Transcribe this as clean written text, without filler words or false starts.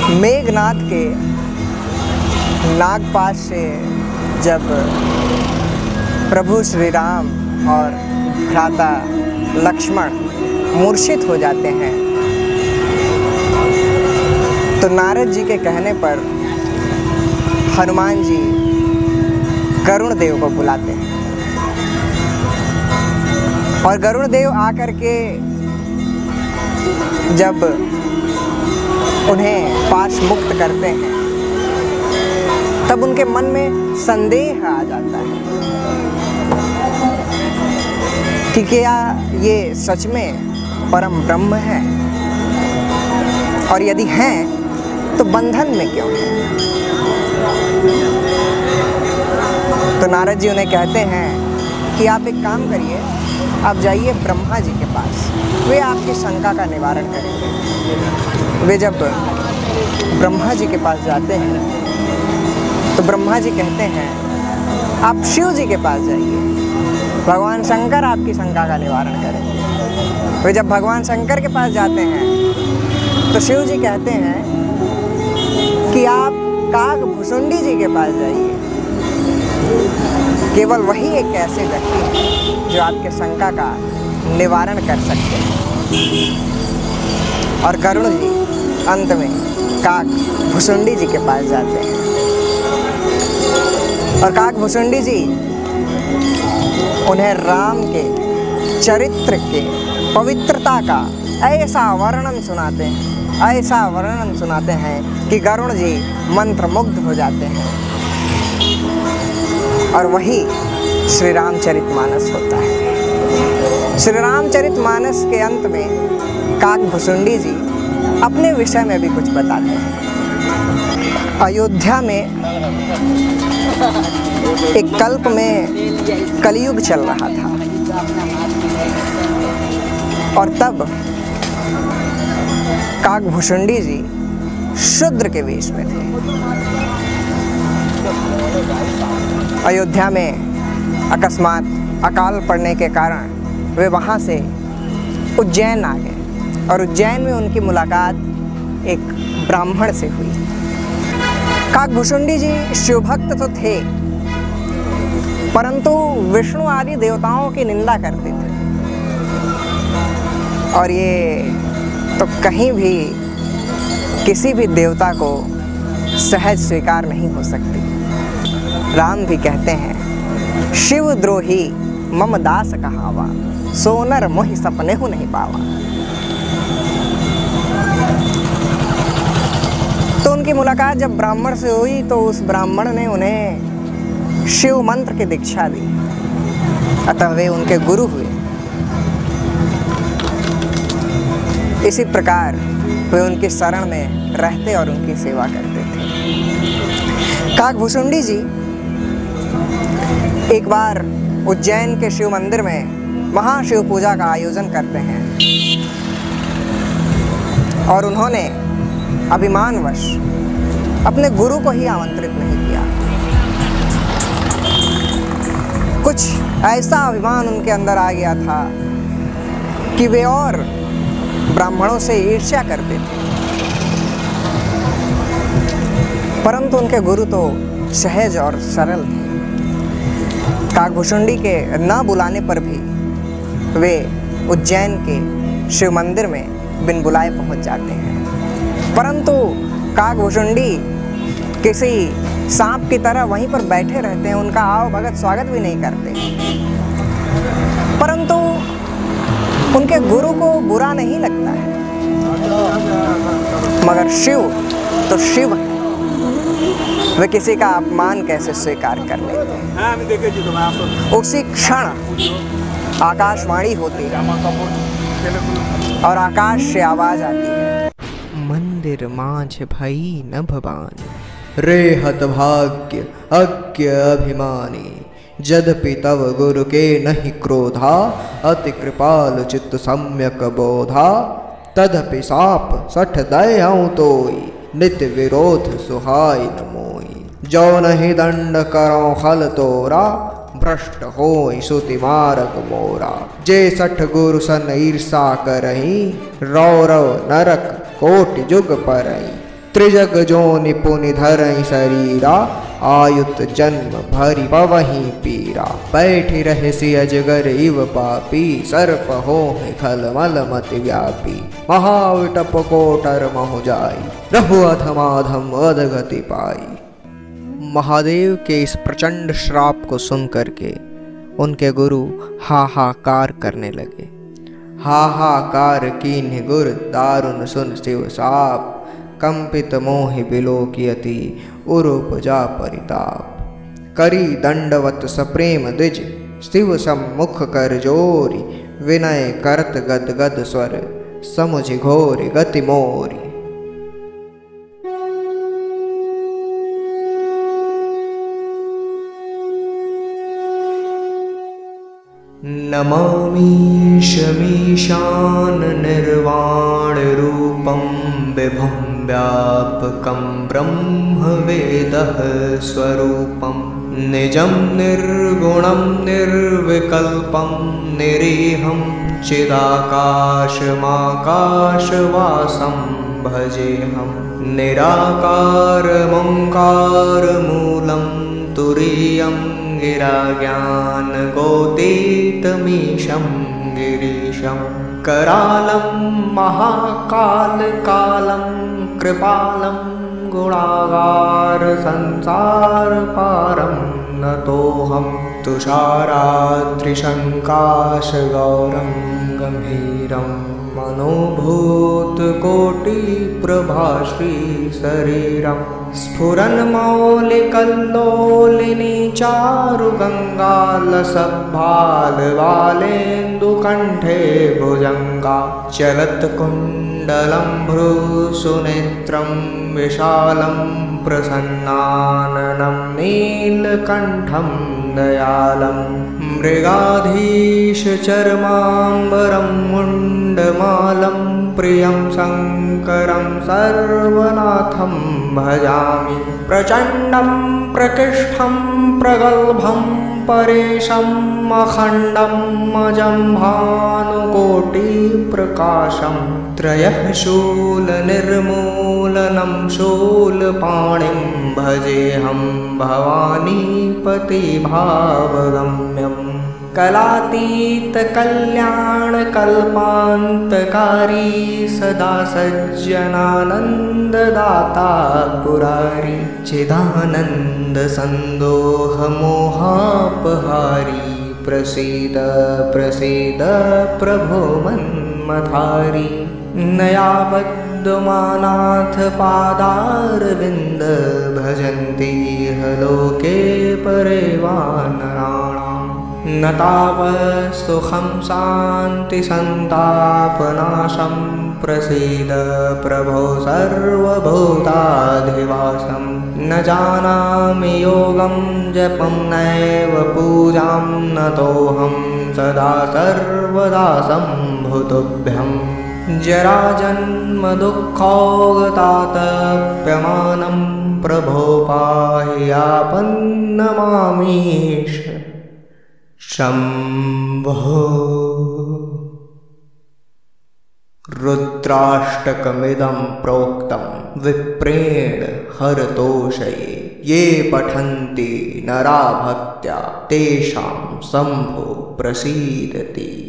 मेघनाद के नागपाश से जब प्रभु श्री राम और भ्राता लक्ष्मण मूर्छित हो जाते हैं तो नारद जी के कहने पर हनुमान जी गरुण देव को बुलाते हैं और गरुण देव आकर के जब उन्हें पाश मुक्त करते हैं तब उनके मन में संदेह आ जाता है कि क्या ये सच में परम ब्रह्म है, और यदि हैं तो बंधन में क्यों है। तो नारद जी उन्हें कहते हैं कि आप एक काम करिए, आप जाइए ब्रह्मा जी के पास, वे आपकी शंका का निवारण करेंगे। वे जब ब्रह्मा जी के पास जाते हैं तो ब्रह्मा जी कहते हैं आप शिव जी के पास जाइए, भगवान शंकर आपकी शंका का निवारण करेंगे। वे जब भगवान शंकर के पास जाते हैं तो शिव जी कहते हैं कि आप काकभुसुंडी जी के पास जाइए, केवल वही एक ऐसे व्यक्ति हैं जो आपके शंका का निवारण कर सकते हैं। और गरुड़ जी अंत में काकभुसुंडी जी के पास जाते हैं और काकभुसुंडी जी उन्हें राम के चरित्र के पवित्रता का ऐसा वर्णन सुनाते हैं कि गरुड़ जी मंत्रमुग्ध हो जाते हैं। और वही श्री रामचरितमानस होता है। श्री रामचरितमानस के अंत में काकभुसुंडी जी अपने विषय में भी कुछ बताते हैं। अयोध्या में एक कल्प में कलयुग चल रहा था और तब काकभुसुंडी जी शूद्र के वेश में थे। अयोध्या में अकस्मात अकाल पड़ने के कारण वे वहाँ से उज्जैन आ गए और उज्जैन में उनकी मुलाकात एक ब्राह्मण से हुई। काकभुसुंडी जी शिवभक्त तो थे परंतु विष्णु आदि देवताओं की निंदा करते थे और ये तो कहीं भी किसी भी देवता को सहज स्वीकार नहीं हो सकती। राम भी कहते हैं शिव द्रोही मम दास कहावा, सोनर मोहि सपने हूँ नहीं पावा। तो उनकी मुलाकात जब ब्राह्मण से हुई तो उस ब्राह्मण ने उन्हें शिव मंत्र की दीक्षा दी, अतः वे उनके गुरु हुए। इसी प्रकार वे उनकी शरण में रहते और उनकी सेवा करते थे। काकभुसुंडी जी एक बार उज्जैन के शिव मंदिर में महाशिव पूजा का आयोजन करते हैं और उन्होंने अभिमानवश अपने गुरु को ही आमंत्रित नहीं किया। कुछ ऐसा अभिमान उनके अंदर आ गया था कि वे और ब्राह्मणों से ईर्ष्या करते थे, परंतु उनके गुरु तो सहज और सरल थे। काकभुसुंडी के न बुलाने पर भी वे उज्जैन के शिव मंदिर में बिन बुलाए पहुंच जाते हैं, परंतु काकभुसुंडी किसी सांप की तरह वहीं पर बैठे रहते हैं, उनका आओ भगत स्वागत भी नहीं करते। परंतु उनके गुरु को बुरा नहीं लगता है, मगर शिव तो शिव है, वे किसी का अपमान कैसे स्वीकार कर लेते हैं। उसी क्षण आकाशवाणी होती है और आकाश से आवाज आती है, मंदिर माझ भई न भवानी, रेहत भाग्य अज्ञ अभिमानी, जदपि तव गुरु के नहीं क्रोधा, अति कृपाल चित्त सम्यक बोधा, तदपि साप सठ दयऊँ तोई, नित्य विरोध सुहाई न मोई। जो नहीं दंड करो खल तोरा, भ्रष्ट होई सुति मार्ग मोरा। जे सठ गुरु सन ईर्षा करही, रौरव नरक कोटि जुग परई, त्रिजग जोनि पुनि धरई शरीरा, आयुत जन्म भरि पवहि पीरा। बैठी रहसि अजगर इव पापी, सर्प होहि खल मल मति व्यापी। महाविटप कोटर महु जाई, रहु अधमाधम अधगति पाई। महादेव के इस प्रचंड श्राप को सुनकर के उनके गुरु हाहाकार करने लगे। हाहाकार कीन्ह गुर दारुण सुन शिव साप, कंपित मोहि बिलोकियति उरुपजा परिताप। करी दंडवत सप्रेम द्विज, शिव सम्मुख कर जोरी। विनय करत गद गद स्वर, समुझ घोर गति मोरी। नमामीशमीशान निर्वाण रूपं, विभुं व्यापकं ब्रह्म वेदः स्वरूपं। निजं निर्गुणं निर्विकल्पं, निरीहं चिदाकाशमाकाशवासं भजेऽहं। निराकारमोङ्कारमूलं, तुरीयं गिराज्ञानगोतीतमीशं गिरीशं। करालं महाकालकालं, कृपालं गुणागार संसारपारं। नतोऽहं तुषाराद्रिशङ्काशगौरं गम्भीरं। मनोभूतकोटिप्रभाश्रीशरीरं। स्फुरन्मौलिकल्लोलिनी चारुगङ्गालसद्भालवालेन्दुकण्ठे भुजङ्गा। चलत्कुण्डलं भ्रूसुनेत्रं, विशालं प्रसन्नाननं नीलकण्ठं दयालं। मृगाधीशचर्माम्बरं मुण्डमालं, प्रियं शङ्करं सर्वनाथं भजामि। प्रचण्डं प्रकृष्टं प्रगल्भं, परेशम् अखण्डम् अजं भानुकोटिप्रकाशं। त्रयः शूलनिर्मूलनं शूलपाणिं, भजेऽहं भवानीपतिभावगम्यम्। कलातीतकल्याणकल्पान्तकारी, सदा सज्जनानन्ददाता पुरारी। चिदानन्दसन्दोहमोहापहारी, प्रसीद प्रसीद प्रभो मन्मथारी। नयावद्मानाथ पादारविन्द, भजन्ति इह लोके परे वानराणाम्। न तावत्सुखं शान्तिसन्तापनाशं, प्रसीद प्रभो सर्वभूताधिवासं। न जानामि योगं जपं नैव पूजां, नतोऽहं सदा सर्वदा सम्भुतुभ्यं। जराजन्मदुःखौगतातप्यमानं, प्रभो पाहि आपन्नमामीश शम्भो। रुद्राष्टकमिदं प्रोक्तं विप्रेण हरतोषये। ये पठन्ति नरा भक्त्या, तेषां शम्भो प्रसीदति।